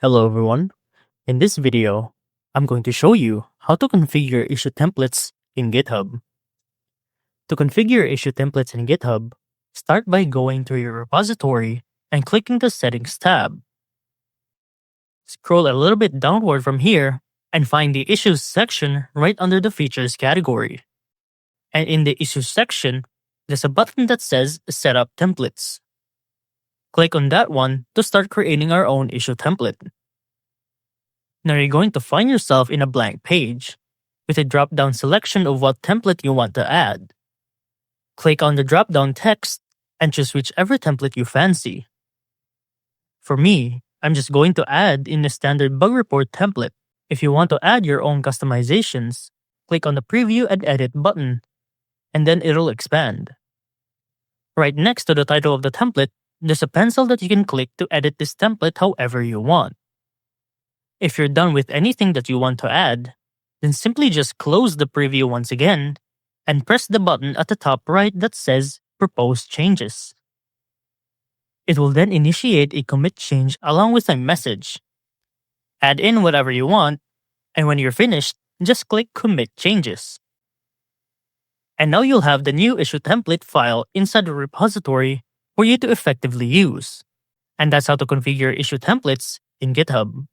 Hello everyone. In this video, I'm going to show you how to configure issue templates in GitHub. To configure issue templates in GitHub, start by going to your repository and clicking the Settings tab. Scroll a little bit downward from here and find the Issues section right under the Features category. And in the Issues section, there's a button that says Set up Templates. Click on that one to start creating our own issue template. Now you're going to find yourself in a blank page with a drop-down selection of what template you want to add. Click on the drop-down text and choose whichever template you fancy. For me, I'm just going to add in the standard bug report template. If you want to add your own customizations, click on the Preview and Edit button, and then it'll expand. Right next to the title of the template, there's a pencil that you can click to edit this template however you want. If you're done with anything that you want to add, then simply just close the preview once again and press the button at the top right that says Propose Changes. It will then initiate a commit change along with a message. Add in whatever you want, and when you're finished, just click Commit Changes. And now you'll have the new issue template file inside the repository for you to effectively use. And that's how to configure issue templates in GitHub.